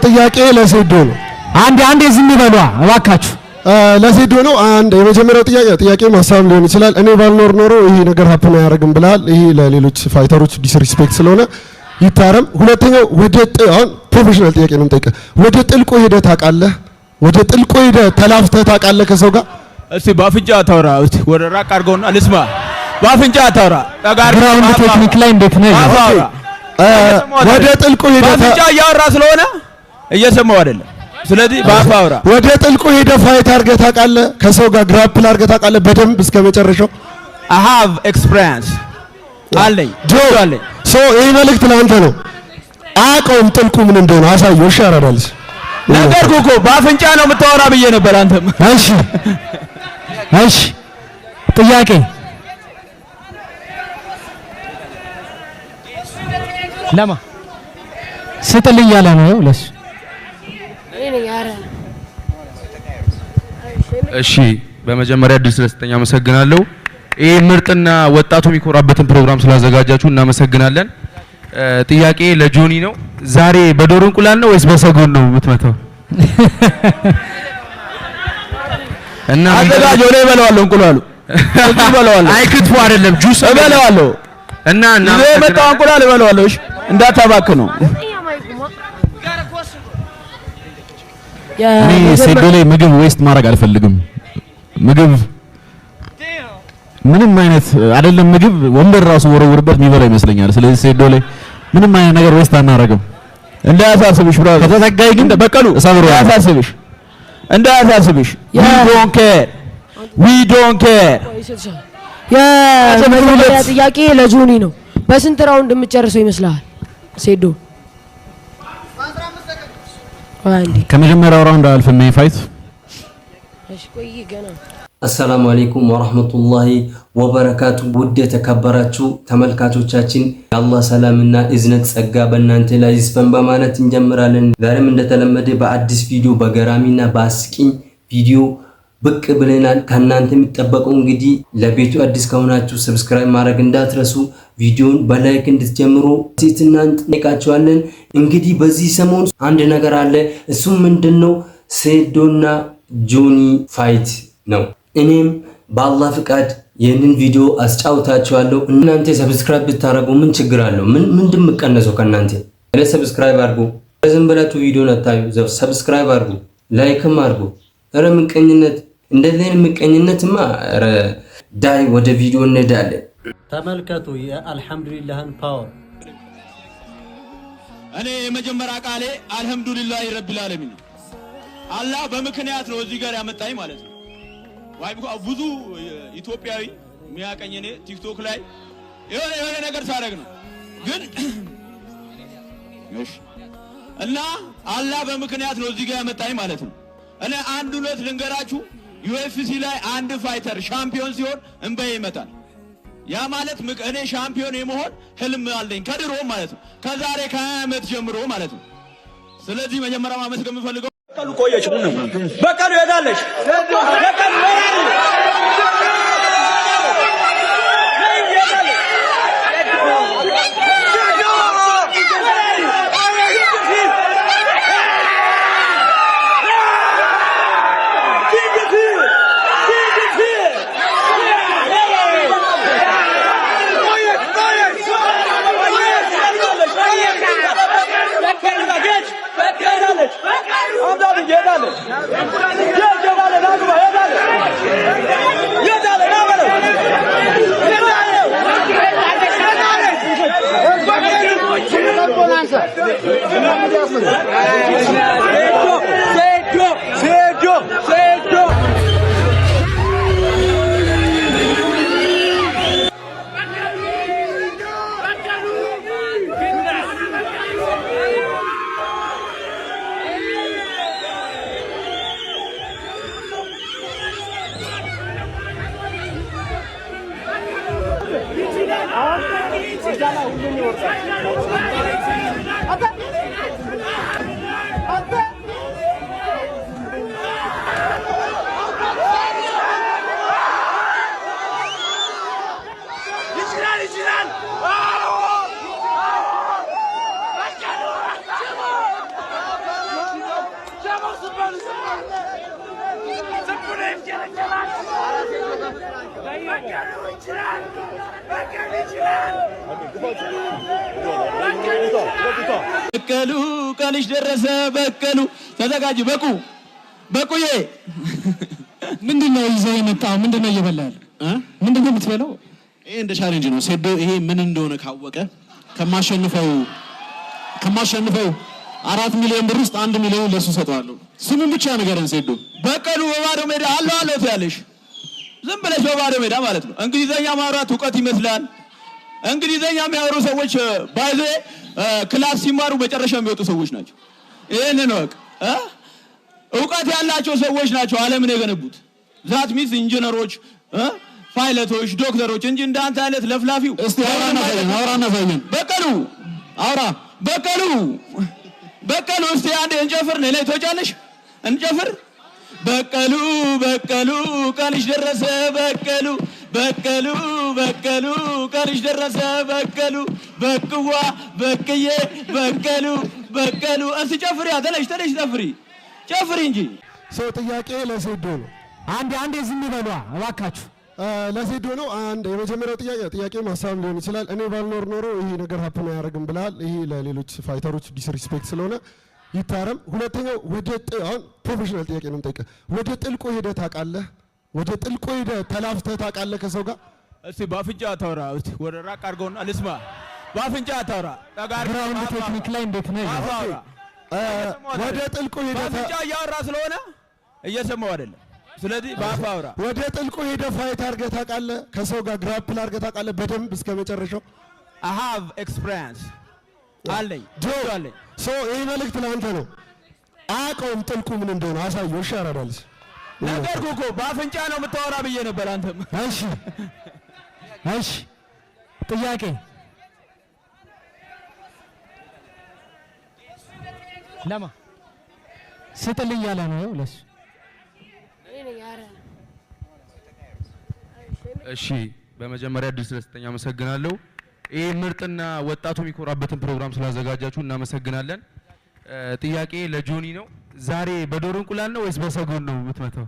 ጥያቄ ለሴዶ ነው። አንዴ ዝም በሏ እባካችሁ። ለሴዶ ነው። አንድ የመጀመሪያው ጥያቄ ሀሳብ ሊሆን ይችላል። እኔ ባልኖር ኖሮ ይሄ ነገር ሀፕን አያደርግም ብለሃል። ይሄ ለሌሎች ፋይተሮች ዲስሪስፔክት ስለሆነ ይታረም። ሁለተኛው አሁን ፕሮፌሽናል ጥያቄ ነው የምጠይቀህ። ወደ ጥልቁ ሄደህ ታውቃለህ? ወደ ጥልቁ ሄደህ ተላፍተህ ታውቃለህ ከሰው ጋር? እስቲ ባፍንጫ ታውራ። እስቲ ወደ ራቅ አድርገውና ልስማ። ባፍንጫ ታውራ። ግራውንድ ቴክኒክ ላይ እንዴት ነው? ወደ ጥልቁ ሄደህ ባፍንጫ እያወራ ስለሆነ እየሰማው አይደለም። ስለዚህ ባፍ አውራ። ወደ ጥልቁ ሄደህ ፋይት አድርገህ ታውቃለህ? ከሰው ጋር ግራፕል አድርገህ ታውቃለህ? በደንብ እስከ መጨረሻው? I have experience አለኝ አለኝ። ይሄ መልእክት ለአንተ ነው። አያውቀውም ጥልቁ ምን እንደሆነ አሳየው። እሺ አራዳልስ ነገርኩህ እኮ በአፍንጫ ነው የምታወራ ብዬ ነበር። አንተም እሺ ጥያቄ ለማ ስትልኝ ያለ ነው ለሱ። እሺ በመጀመሪያ እድል ስለሰጠኝ አመሰግናለሁ። ይሄ ምርጥና ወጣቱ የሚኮራበትን ፕሮግራም ስላዘጋጃችሁ እናመሰግናለን። ጥያቄ ለጆኒ ነው። ዛሬ በዶሮ እንቁላል ነው ወይስ በሰጎን ነው የምትመታው? እና አዘጋጀው ላይ እበለዋለሁ። እንቁላሉ እበለዋለሁ። አይ ክትፎ አይደለም ጁስ እበለዋለሁ። እና የመጣው እንቁላል እበለዋለሁ። እሺ እንዳታባክ ነው። እኔ ሴዶ ላይ ምግብ ዌስት ማድረግ አልፈልግም። ምግብ ምንም አይነት አይደለም። ምግብ ወንበር ራሱ ወረወርበት የሚበላ ይመስለኛል። ስለዚህ ሴዶ ላይ ምንም አይነት ነገር ዌስት አናረግም። እንዳያሳስብሽ ብራዘር። ከተዘጋይ ግን በቀሉ እንዳያሳስብሽ እንዳያሳስብሽ። we don't care የመጀመሪያ ጥያቄ ለጆኒ ነው። በስንት ራውንድ የምትጨርሰው ይመስልሃል ሴዶ? ከመጀመሪያው ራውንድ አልፈም ፋይት። እሺ ቆይ ገና አሰላሙ አለይኩም ወራህመቱላሂ ወበረካቱ። ውድ የተከበራችሁ ተመልካቾቻችን የአላህ ሰላምና እዝነት ጸጋ በእናንተ ላይ ይስፈን በማለት እንጀምራለን። ዛሬም እንደተለመደ በአዲስ ቪዲዮ በገራሚና በአስቂኝ ቪዲዮ ብቅ ብለናል። ከእናንተ የሚጠበቀው እንግዲህ ለቤቱ አዲስ ከሆናችሁ ሰብስክራይብ ማድረግ እንዳትረሱ፣ ቪዲዮን በላይክ እንድትጀምሩ ትህትና እንጠይቃችኋለን። እንግዲህ በዚህ ሰሞን አንድ ነገር አለ። እሱም ምንድነው? ሴዶና ጆኒ ፋይት ነው። እኔም በአላህ ፍቃድ ይህንን ቪዲዮ አስጫውታችኋለሁ። እናንተ ሰብስክራይብ ብታረጉ ምን ችግር አለው? ምንድን መቀነሰው ከናንተ? እኔ ሰብስክራይብ አድርጉ። ዝም ብላችሁ ቪዲዮን አታዩ። ሰብስክራይብ አድርጉ፣ ላይክም አድርጉ። ኧረ ምቀኝነት እንደዚህ አይነት ምቀኝነትማ ኧረ ዳይ ወደ ቪዲዮ እንሄዳለን። ተመልከቱ የአልሐምዱሊላህን ፓወር። እኔ የመጀመሪያ ቃሌ አልሐምዱሊላህ ረቢል ዓለሚን ነው። አላህ በምክንያት ነው እዚህ ጋር ያመጣኝ ማለት ነው። ብዙ ኢትዮጵያዊ የሚያቀኝ እኔ ቲክቶክ ላይ የሆነ ነገር ሳደርግ ነው ግን እሺ። እና አላህ በምክንያት ነው እዚህ ጋር ያመጣኝ ማለት ነው። እኔ አንድ ሁለት ልንገራችሁ። UFC ላይ አንድ ፋይተር ሻምፒዮን ሲሆን እንበይ ይመጣል። ያ ማለት እኔ ሻምፒዮን የመሆን ህልም አለኝ ከድሮ ማለት ነው። ከዛሬ ከ20 ዓመት ጀምሮ ማለት ነው። ስለዚህ መጀመሪያ ማመስገን የምፈልገው በቀሉ ቆየች ነው። በቀሉ ሄዳለች። በቀሉ Atta! በቀሉ ቀንሽ ደረሰ በቀሉ ተዘጋጅ በቁዬ ምንድነው ይዘህ የመጣው? ምንድነው እየበላህ ምንድነው የምትበላው? ይሄ እንደ ቻሌንጅ ነው። ሴዶ ይሄ ምን እንደሆነ ካወቀ ከማሸንፈው 4 ሚሊዮን ብር ውስጥ 1 ሚሊዮን ለሱ ሰጠዋለሁ። ስሙን ብቻ ንገረን ሴዶ። በቀሉ በባዶ ሜዳ አለው ትያለሽ። ዝም ብለሽ በባዶ ሜዳ ማለት ነው። እንግሊዘኛ ማውራት እውቀት ይመስላል። እንግሊዘኛ የሚያወሩ ሰዎች ባይዘ ክላስ ሲማሩ መጨረሻ የሚወጡ ሰዎች ናቸው። ይሄንን ወቅ እውቀት ያላቸው ሰዎች ናቸው ዓለምን የገነቡት። ዛት ሚስ ኢንጂነሮች፣ ፓይለቶች፣ ዶክተሮች እንጂ እንዳንተ አይነት ለፍላፊው። እስቲ አውራና ዘይን በቀሉ እስቲ አንዴ እንጨፍር። ነይ ተወጫለሽ እንጨፍር። በቀሉ ቀንሽ ደረሰ በቀሉ ቀንሽ ደረሰ በቅዋ በቅዬ በቀሉ እስቲ ጨፍሪ። ተነሽ ጨፍሪ እንጂ። ሰው ጥያቄ ለሴዶ ነው። አንዴ ዝም በሏ እባካችሁ። ለሴዶ ነው። አንድ የመጀመሪያው ጥያቄ ሀሳብ ሊሆን ይችላል። እኔ ባልኖር ኖሮ ይሄ ነገር ሀፕን አያደርግም ብለሃል። ይሄ ለሌሎች ፋይተሮች ዲስሪስፔክት ስለሆነ ይታረም። ሁለተኛው አሁን ፕሮፌሽናል ጥያቄ ነው የምጠይቀህ። ወደ ጥልቁ ሄደህ ታውቃለህ? ወደ ጥልቁ ሄደህ ተላፍተህ ታውቃለህ ከሰው ጋር? እስቲ ባፍንጫ አታውራ። እስቲ ወደ ራቅ አድርገውና ልስማ። ባፍንጫ አታውራ። ግራውንድ ቴክኒክ ላይ እንዴት ነው? ወደ ጥልቁ ሄደህ ባፍንጫ እያወራ ስለሆነ እየሰማው አይደለም። ስለዚህ ባፍ አውራ። ወደ ጥልቁ ሄደህ ፋይት አድርገህ ታውቃለህ? ከሰው ጋር ግራፕል አድርገህ ታውቃለህ? በደንብ እስከ መጨረሻው? I have experience አለኝ። ይህ መልእክት ለአንተ ነው። አያውቀውም ጥልቁ ምን እንደሆነ አሳየው። እሺ አራዳልስ ነገርኩህ እኮ በአፍንጫ ነው የምታወራ ብዬ ነበር። አንተም እሺ ጥያቄ ለማ ስጥልኝ ያለ ነው ለሱ። እሺ በመጀመሪያ እድል ስለሰጠኝ አመሰግናለሁ። ይሄ ምርጥና ወጣቱ የሚኮራበትን ፕሮግራም ስላዘጋጃችሁ እናመሰግናለን። ጥያቄ ለጆኒ ነው። ዛሬ በዶሮ እንቁላል ነው ወይስ በሰጎን ነው የምትመታው?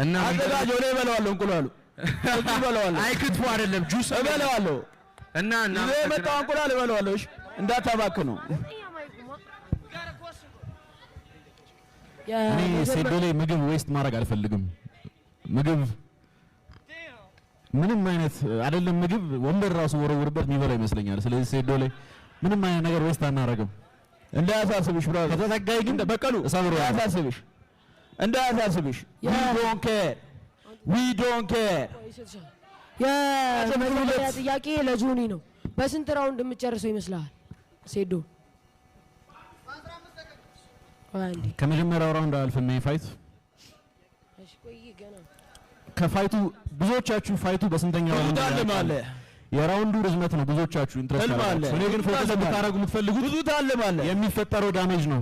እና አዘጋጅ ወደ እበለዋለሁ። እንቁላሉ እበለዋለሁ። አይ ክትፎ አይደለም ጁስ እበለዋለሁ። እና የመጣው እንቁላል እበለዋለሁ። እሺ እንዳታባክኑ። እኔ ሴዶ ላይ ምግብ ዌስት ማድረግ አልፈልግም። ምግብ ምንም አይነት አይደለም። ምግብ ወንበር ራሱ ወረውርበት የሚበላ ይመስለኛል። ስለዚህ ሴዶ ላይ ምንም አይነት ነገር ዌስት አናረግም። እንዳያሳስብሽ ብራ ከተዘጋይ ግን በቀሉ እንዳያሳስብሽ we don't care የመጀመሪያ ጥያቄ ለጆኒ ነው። በስንት ራውንድ የምጨርሰው ይመስልሃል ሴዶ? ከመጀመሪያው ራውንድ አልፈም ፋይት ከፋይቱ ብዙዎቻችሁ ፋይቱ በስንተኛው ራውንድ ታልማለ? የራውንዱ ርዝመት ነው ብዙዎቻችሁ ኢንትረስት አለ። እኔ ግን ፎከስ ብታረጉ የምትፈልጉት ብዙ ታልማለ የሚፈጠረው ዳሜጅ ነው።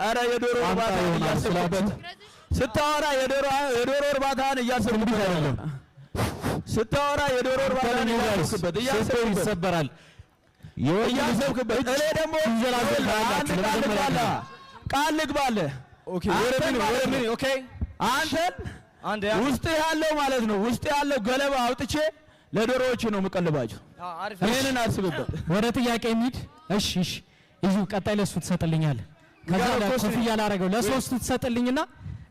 አረ የዶሮ እርባታ እያሰብኩበት ስታወራ የዶሮ እርባታን እያሰብኩበት አይደለም። ስታወራ የዶሮ እርባታን እያሰብኩበት ይሰበራል እያሰብክበት እኔ ደግሞ ቃል ልግባለህ። ኦኬ አንተን ውስጥ ያለው ማለት ነው ውስጥ ያለው ገለባ አውጥቼ ለዶሮዎች ነው የምቀልባቸው። ይሄንን አስብበት። ወደ ጥያቄ እንሂድ። እሺ ይዙ ቀጣይ ለሱ ትሰጥልኛለህ። ከዛ ኮፍያ ያላረገው ለሶስቱ ትሰጥልኝና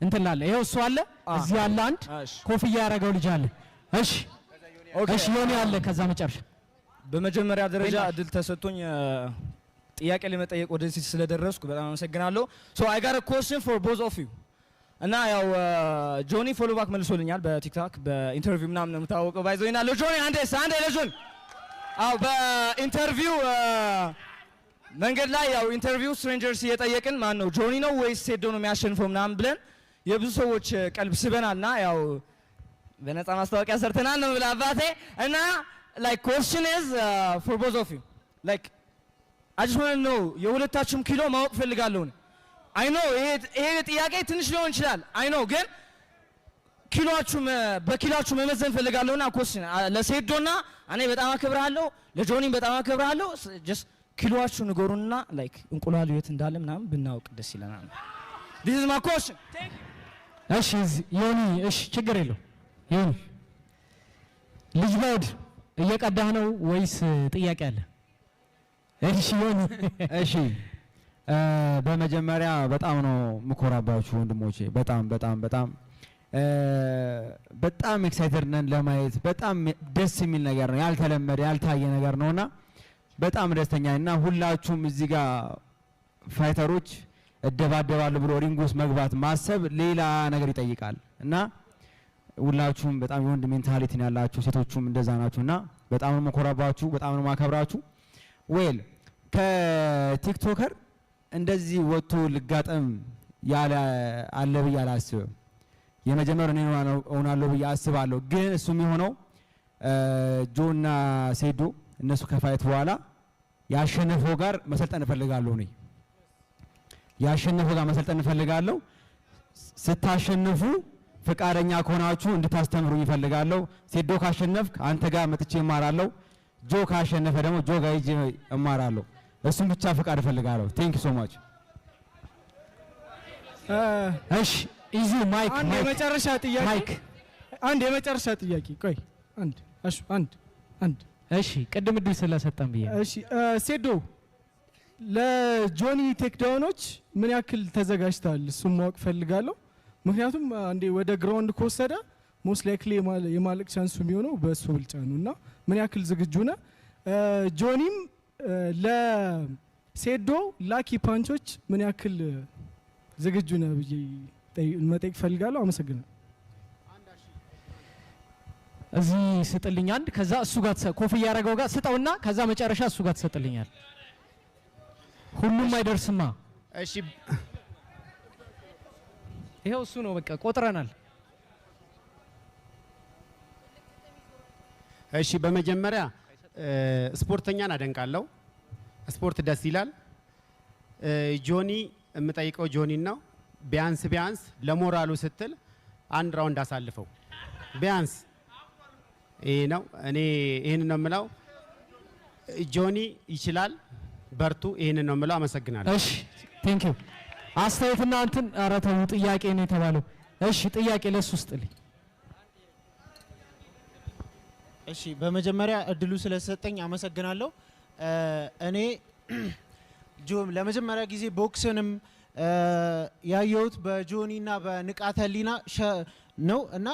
እንትን ላለ ይሄው እሱ አለ እዚህ ያለ አንድ ኮፍያ ያረገው ልጅ አለ። እሺ ዮኒ አለ። ከዛ መጨረሻ በመጀመሪያ ደረጃ እድል ተሰጥቶኝ ጥያቄ ለመጠየቅ ወደዚህ ስለደረስኩ በጣም አመሰግናለሁ። ሶ አይ ጋት አ ኩዌስችን ፎር ቦዝ ኦፍ ዩ እና ያው ጆኒ ፎሎ ባክ መልሶልኛል በቲክቶክ በኢንተርቪው ምናምን ነው የምታወቀው ባይዘውና ለጆኒ አንዴ ለጆኒ በኢንተርቪው መንገድ ላይ ያው ኢንተርቪው ስትሬንጀርስ እየጠየቅን ማን ነው ጆኒ ነው ወይስ ሴዶ ነው የሚያሸንፈው ምናምን ብለን የብዙ ሰዎች ቀልብ ስበናልና ያው በነፃ ማስታወቂያ ሰርተናል ነው ብላ አባቴ እና like question is for both of you like I just want to know የሁለታችሁም ኪሎ ማወቅ ፈልጋለሁ። I know ይሄ ጥያቄ ትንሽ ሊሆን ይችላል I know ግን ኪሎአችሁ በኪሎአችሁ መመዘን ፈልጋለሁና question ለሴዶና እኔ በጣም አከብራለሁ ለጆኒም በጣም አከብራለሁ just ኪሎአችሁ ንገሩንና like እንቁላሉ የት እንዳለ ምናምን ብናውቅ ደስ ይለናል። this is my question እሺ ዮኒ እሺ ችግር የለው ዮኒ ልጅ ባውድ እየቀዳህ ነው ወይስ ጥያቄ አለ? እሺ ዮኒ እሺ በመጀመሪያ በጣም ነው ምኮራባችሁ ወንድሞቼ በጣም ኤክሳይትድ ነን ለማየት በጣም ደስ የሚል ነገር ነው ያልተለመደ ያልታየ ነገር ነውና በጣም ደስተኛ እና ሁላችሁም እዚህ ጋር ፋይተሮች እደባደባለሁ ብሎ ሪንግ ውስጥ መግባት ማሰብ ሌላ ነገር ይጠይቃል እና ሁላችሁም በጣም የወንድ ሜንታሊቲ ነው ያላችሁ ሴቶቹም እንደዛ ናችሁና በጣም ነው መኮራባችሁ በጣም ነው ማከብራችሁ ዌል ከቲክቶከር እንደዚህ ወጥቶ ልጋጠም ያለ አለ ብዬ አላስብም የመጀመሪያው እኔ ሆናለሁ ብዬ አስባለሁ ግን እሱ የሚሆነው ጆና ሴዶ እነሱ ከፋይት በኋላ ያሸነፈው ጋር መሰልጠን እፈልጋለሁ እኔ ያሸነፈው ጋር መሰልጠን እፈልጋለሁ ስታሸንፉ ፍቃደኛ ከሆናችሁ እንድታስተምሩኝ እፈልጋለሁ ሴዶ ካሸነፍክ አንተ ጋር መጥቼ እማራለሁ ጆ ካሸነፈ ደግሞ ጆ ጋር ሂጄ እማራለሁ እሱን ብቻ ፍቃድ እፈልጋለሁ ቴንክ ዩ ሶ ማች እሺ ኢዚ ማይክ አንድ የመጨረሻ ጥያቄ ማይክ አንድ የመጨረሻ ጥያቄ ቆይ አንድ እሺ ቅድም እድል ስለሰጠን ብዬ እሺ ሴዶ ለጆኒ ቴክዳውኖች ምን ያክል ተዘጋጅተዋል እሱን ማወቅ ፈልጋለሁ ምክንያቱም አንዴ ወደ ግራውንድ ከወሰደ ሞስት ላይክሊ የማለቅ ቻንሱ የሚሆነው በእሱ ብልጫ ነውና ምን ያክል ዝግጁ ነህ ጆኒም ለሴዶ ላኪ ፓንቾች ምን ያክል ዝግጁ ነህ ብዬ መጠየቅ ፈልጋለሁ አመሰግናለሁ እዚህ ስጥልኝ አንድ ከዛ እሱ ጋር ኮፍያ ያረጋው ጋር ስጠውና ከዛ መጨረሻ እሱ ጋር ተሰጥልኛል ሁሉም አይደርስማ እሺ ይሄው እሱ ነው በቃ ቆጥረናል እሺ በመጀመሪያ ስፖርተኛን አደንቃለሁ ስፖርት ደስ ይላል ጆኒ የምጠይቀው ጆኒን ነው ቢያንስ ለሞራሉ ስትል አንድ ራውንድ አሳልፈው ቢያንስ ይሄ ነው እኔ ይሄን ነው የምለው ጆኒ ይችላል በርቱ ይሄን ነው የምለው አመሰግናለሁ እሺ ቴንክ ዩ አስተያየትና እንትን ኧረ ተው ጥያቄ ነው የተባለው እሺ ጥያቄ ለሱ ውስጥልኝ እሺ በመጀመሪያ እድሉ ስለሰጠኝ አመሰግናለሁ እኔ ለመጀመሪያ ጊዜ ቦክስንም ያየሁት በጆኒና በንቃተ ህሊና ነው እና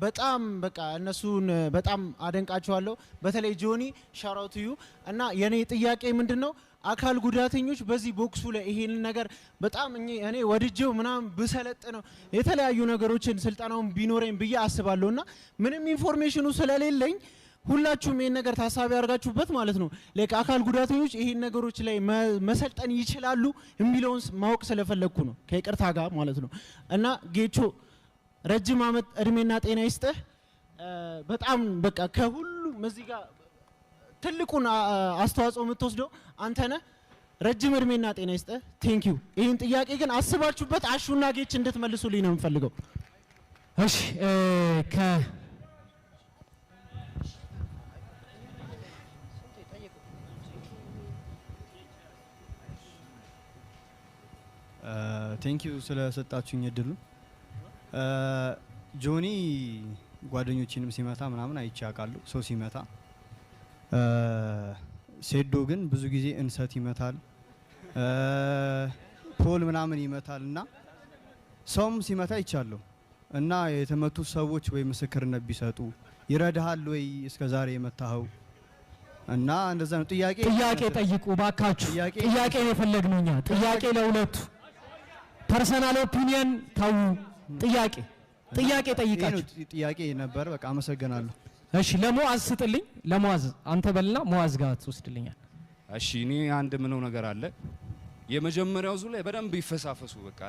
በጣም በቃ እነሱን በጣም አደንቃቸዋለሁ በተለይ ጆኒ ሻራውት ዩ እና የኔ ጥያቄ ምንድነው አካል ጉዳተኞች በዚህ ቦክሱ ላይ ይሄን ነገር በጣም እኔ ወድጄው ምናም ብሰለጥ ነው የተለያዩ ነገሮችን ስልጣናውን ቢኖረኝ ብዬ አስባለሁና ምንም ኢንፎርሜሽኑ ስለሌለኝ ሁላችሁም ይሄን ነገር ታሳቢ አድርጋችሁበት ማለት ነው ላይክ አካል ጉዳተኞች ይሄን ነገሮች ላይ መሰልጠን ይችላሉ የሚለውን ማወቅ ስለፈለኩ ነው ከይቅርታ ጋር ማለት ነው እና ጌቾ ረጅም አመት እድሜና ጤና ይስጥህ በጣም በቃ ከሁሉም እዚህ ጋር ትልቁን አስተዋጽኦ የምትወስደው አንተ ነህ ረጅም እድሜና ጤና ይስጥህ ቴንክ ዩ ይሄን ጥያቄ ግን አስባችሁበት አሹና ጌች እንድትመልሱልኝ ነው የምፈልገው እሺ ቴንክ ዩ ስለሰጣችሁኝ እድሉ ጆኒ ጓደኞችንም ሲመታ ምናምን አይቼ አውቃለሁ ሰው ሲመታ ሴዶ ግን ብዙ ጊዜ እንሰት ይመታል ፖል ምናምን ይመታልና ሰውም ሲመታ ይቻለሁ እና የተመቱ ሰዎች ወይ ምስክርነት ቢሰጡ ይረዳሃል ወይ እስከዛሬ የመታኸው እና እንደዛ ነው ጥያቄ ጠይቁ ባካችሁ ጥያቄ የፈለግነው እኛ ጥያቄ ለሁለቱ ፐርሰናል ኦፒኒየን ታው ጥያቄ ጠይቃችሁ ጥያቄ ነበር በቃ አመሰግናለሁ እሺ ለሙአዝ ስጥልኝ ለሙአዝ አንተ በልና ሙአዝ ጋር ትወስድልኛል እሺ እኔ አንድ ምነው ነገር አለ የመጀመሪያው ዙር ላይ በደንብ ይፈሳፈሱ በቃ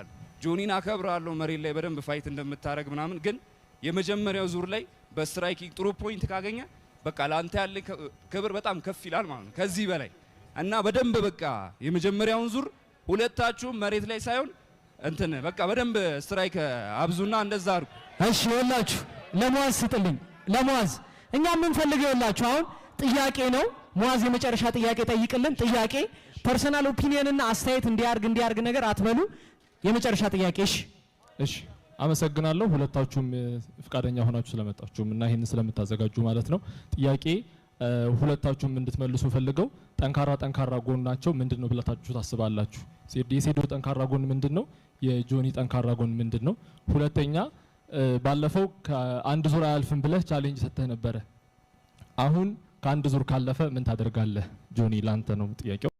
ጆኒን አከብራለሁ መሬት ላይ በደንብ ፋይት እንደምታረግ ምናምን ግን የመጀመሪያው ዙር ላይ በስትራይኪንግ ጥሩ ፖይንት ካገኘ በቃ ላንተ ያለ ክብር በጣም ከፍ ይላል ማለት ነው ከዚህ በላይ እና በደንብ በቃ የመጀመሪያውን ዙር ሁለታችሁም መሬት ላይ ሳይሆን እንትን በቃ በደንብ ስትራይክ አብዙና እንደዛ አርጉ እሺ ወላችሁ ለሙአዝ ስጥልኝ ለሙአዝ እኛ ምን ፈልገው ይላችሁ አሁን ጥያቄ ነው ሙአዝ የመጨረሻ ጥያቄ ጠይቅልን ጥያቄ ፐርሰናል ኦፒኒየን እና አስተያየት እንዲያርግ ነገር አትበሉ የመጨረሻ ጥያቄሽ። እሺ አመሰግናለሁ ሁለታችሁም ፍቃደኛ ሆናችሁ ስለመጣችሁም እና ይሄን ስለምታዘጋጁ ማለት ነው። ጥያቄ ሁለታችሁም እንድትመልሱ ፈልገው ጠንካራ ጎናቸው ምንድነው ብላችሁ ታስባላችሁ? የሴዶ ጠንካራ ጎን ምንድነው? የጆኒ ጠንካራ ጎን ምንድነው? ሁለተኛ ባለፈው ከአንድ ዙር አያልፍም ብለህ ቻሌንጅ ሰጥተህ ነበረ። አሁን ከአንድ ዙር ካለፈ ምን ታደርጋለህ? ጆኒ ላንተ ነው ጥያቄው።